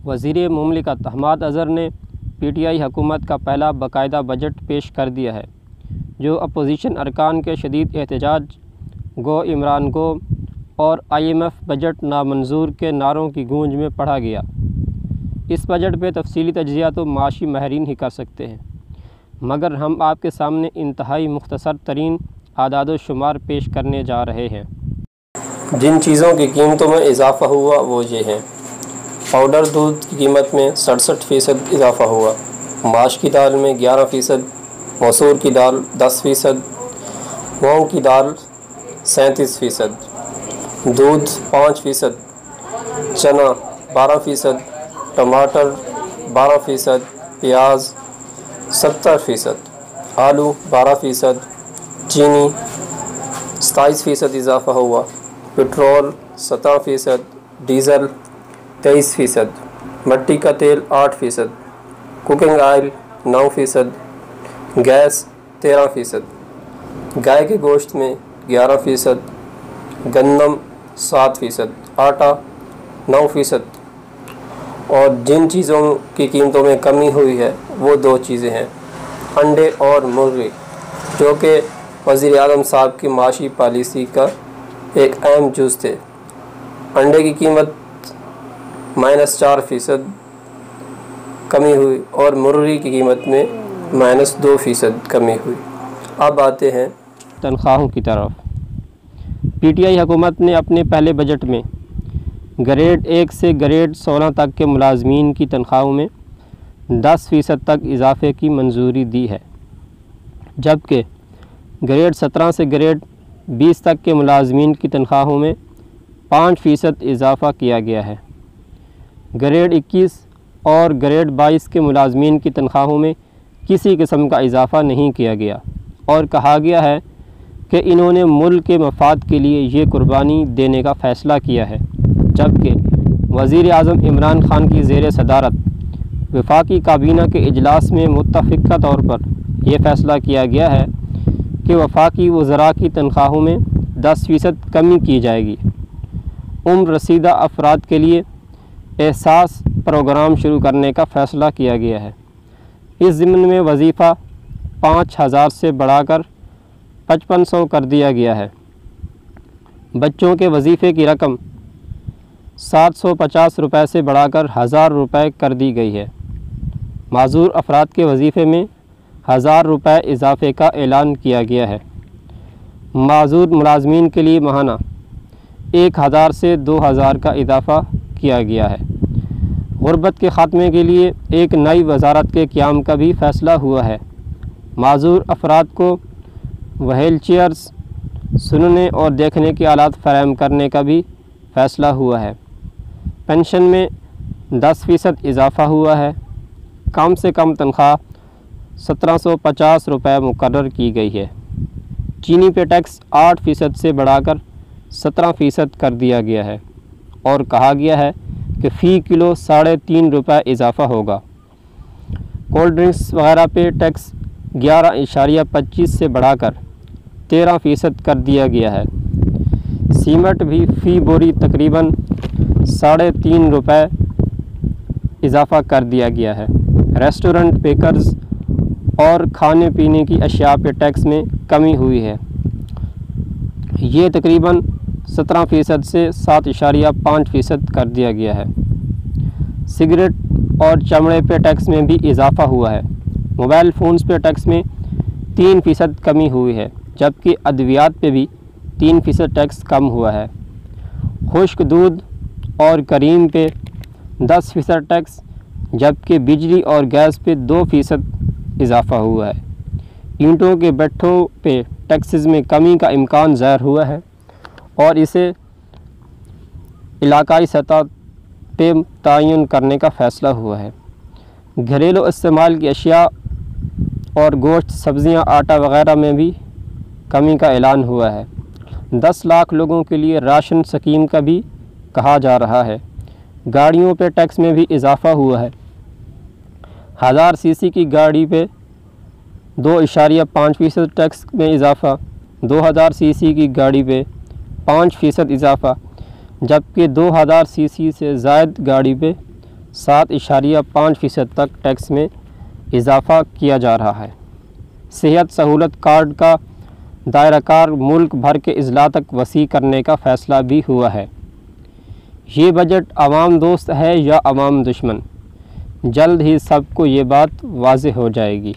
वज़ीर मुमलिकत हमाद अज़हर ने PTI हुकूमत का पहला बाकायदा बजट पेश कर दिया है, जो अपोजिशन अरकान के शदीद एहतजाज गो इमरान गो और IMF बजट नामंजूर के नारों की गूंज में पढ़ा गया। इस बजट पे तफसीली तज्ज़िया तो माशी माहिरीन ही कर सकते हैं, मगर हम आपके सामने इंतहाई मुख्तसर तरीन आदाद व शुमार पेश करने जा रहे हैं। जिन चीज़ों की कीमतों में इजाफ़ा हुआ वो ये हैं। पाउडर दूध की कीमत में 67% इजाफ़ा हुआ, माश की दाल में 11%, मसूर की दाल 10%, मूंग की दाल 37%, दूध 5%, चना 12%, टमाटर 12%, प्याज 70%, आलू 12%, चीनी 27% इजाफ़ा हुआ, पेट्रोल 17%, डीज़ल 23%, मिट्टी का तेल 8%, कुकिंग ऑयल 9%, गैस 13%, गाय के गोश्त में 11%, गंदम 7%, आटा 9%। और जिन चीज़ों की कीमतों में कमी हुई है वो दो चीज़ें हैं, अंडे और मुर्गी, जो कि वज़ीर आज़म साहब की माशी पॉलिसी का एक अहम जुज़ थे। अंडे की कीमत -4% कमी हुई और मुर्गी की कीमत में -2% कमी हुई। अब आते हैं तनख्वाहों की तरफ। PTI हुकूमत ने अपने पहले बजट में ग्रेड 1 से ग्रेड 16 तक के मुलाजमीन की तनख्वाहों में 10% तक इजाफ़े की मंजूरी दी है, जबकि ग्रेड 17 से ग्रेड 20 तक के मुलाजमीन की तनख्वाहों में 5% इजाफ़ा किया गया है। ग्रेड 21 और ग्रेड 22 के मुलाजमीन की तनख्वाहों में किसी किस्म का इजाफ़ा नहीं किया गया और कहा गया है कि इन्होंने मुल्क के मफाद के लिए ये कुर्बानी देने का फ़ैसला किया है। जबकि वज़ीर आज़म इमरान खान की ज़ेर सदारत वफाकी काबीना के इजलास में मुत्तफ़िक़ा तौर पर यह फ़ैसला किया गया है कि वफाकी वज़रा की तनख्वाहों में 10% कमी की जाएगी। उम्र रसीदा अफराद के लिए एहसास प्रोग्राम शुरू करने का फ़ैसला किया गया है। इस ज़िम्न में वजीफ़ा 5000 से बढ़ाकर 5500 कर दिया गया है। बच्चों के वजीफ़े की रकम 750 रुपये से बढ़ाकर 1000 रुपये कर दी गई है। माजूर अफराद के वजीफ़े में 1000 रुपये इजाफ़े का ऐलान किया गया है। माजूर मुलाजमीन के लिए माहाना 1000 से 2000 का इजाफ़ा किया गया है। गुर्बत के ख़ात्मे के लिए एक नई वजारत के क़याम का भी फ़ैसला हुआ है। माजूर अफराद को व्हील चेयर्स, सुनने और देखने के आलात फ़राहम करने का भी फ़ैसला हुआ है। पेंशन में 10% इजाफ़ा हुआ है। कम से कम तनख्वाह 1750 रुपये मुकर्रर की गई है। चीनी पे टैक्स 8% से बढ़ाकर 17% कर दिया गया है और कहा गया है कि फ़ी किलो 3.5 रुपये इजाफ़ा होगा। कोल्ड ड्रिंक्स वगैरह पे टैक्स 11.25 से बढ़ाकर 13% कर दिया गया है। सीमेंट भी फ़ी बोरी तकरीबन 3.5 रुपये इजाफ़ा कर दिया गया है। रेस्टोरेंट, बेकर्स और खाने पीने की अशिया पे टैक्स में कमी हुई है। ये तकरीबन 17% से 7.5% कर दिया गया है। सिगरेट और चमड़े पे टैक्स में भी इजाफ़ा हुआ है। मोबाइल फ़ोन्स पे टैक्स में 3% कमी हुई है, जबकि अद्वियात पे भी 3% टैक्स कम हुआ है। खुश्क दूध और करीम पे 10% टैक्स, जबकि बिजली और गैस पे 2% इजाफ़ा हुआ है। ईंटों के भट्ठों पे टैक्सेस में कमी का इम्कान ज़ाहिर हुआ है और इसे इलाकाई सतह पे तयन करने का फ़ैसला हुआ है। घरेलू इस्तेमाल की अशिया और गोश्त, सब्ज़ियाँ, आटा वगैरह में भी कमी का ऐलान हुआ है। 10 लाख लोगों के लिए राशन स्कीम का भी कहा जा रहा है। गाड़ियों पे टैक्स में भी इजाफ़ा हुआ है। 1000 सीसी की गाड़ी पे 2.5% टैक्स में इजाफ़ा, 2000 सीसी की गाड़ी पे 5% इजाफ़ा, जबकि 2000 सीसी से ज़ायद गाड़ी पे 7.5% तक टैक्स में इजाफ़ा किया जा रहा है। सेहत सहूलत कार्ड का दायराकार मुल्क भर के अजला तक वसी करने का फ़ैसला भी हुआ है। ये बजट आवाम दोस्त है या आवाम दुश्मन, जल्द ही सबको ये बात वाज़ेह हो जाएगी।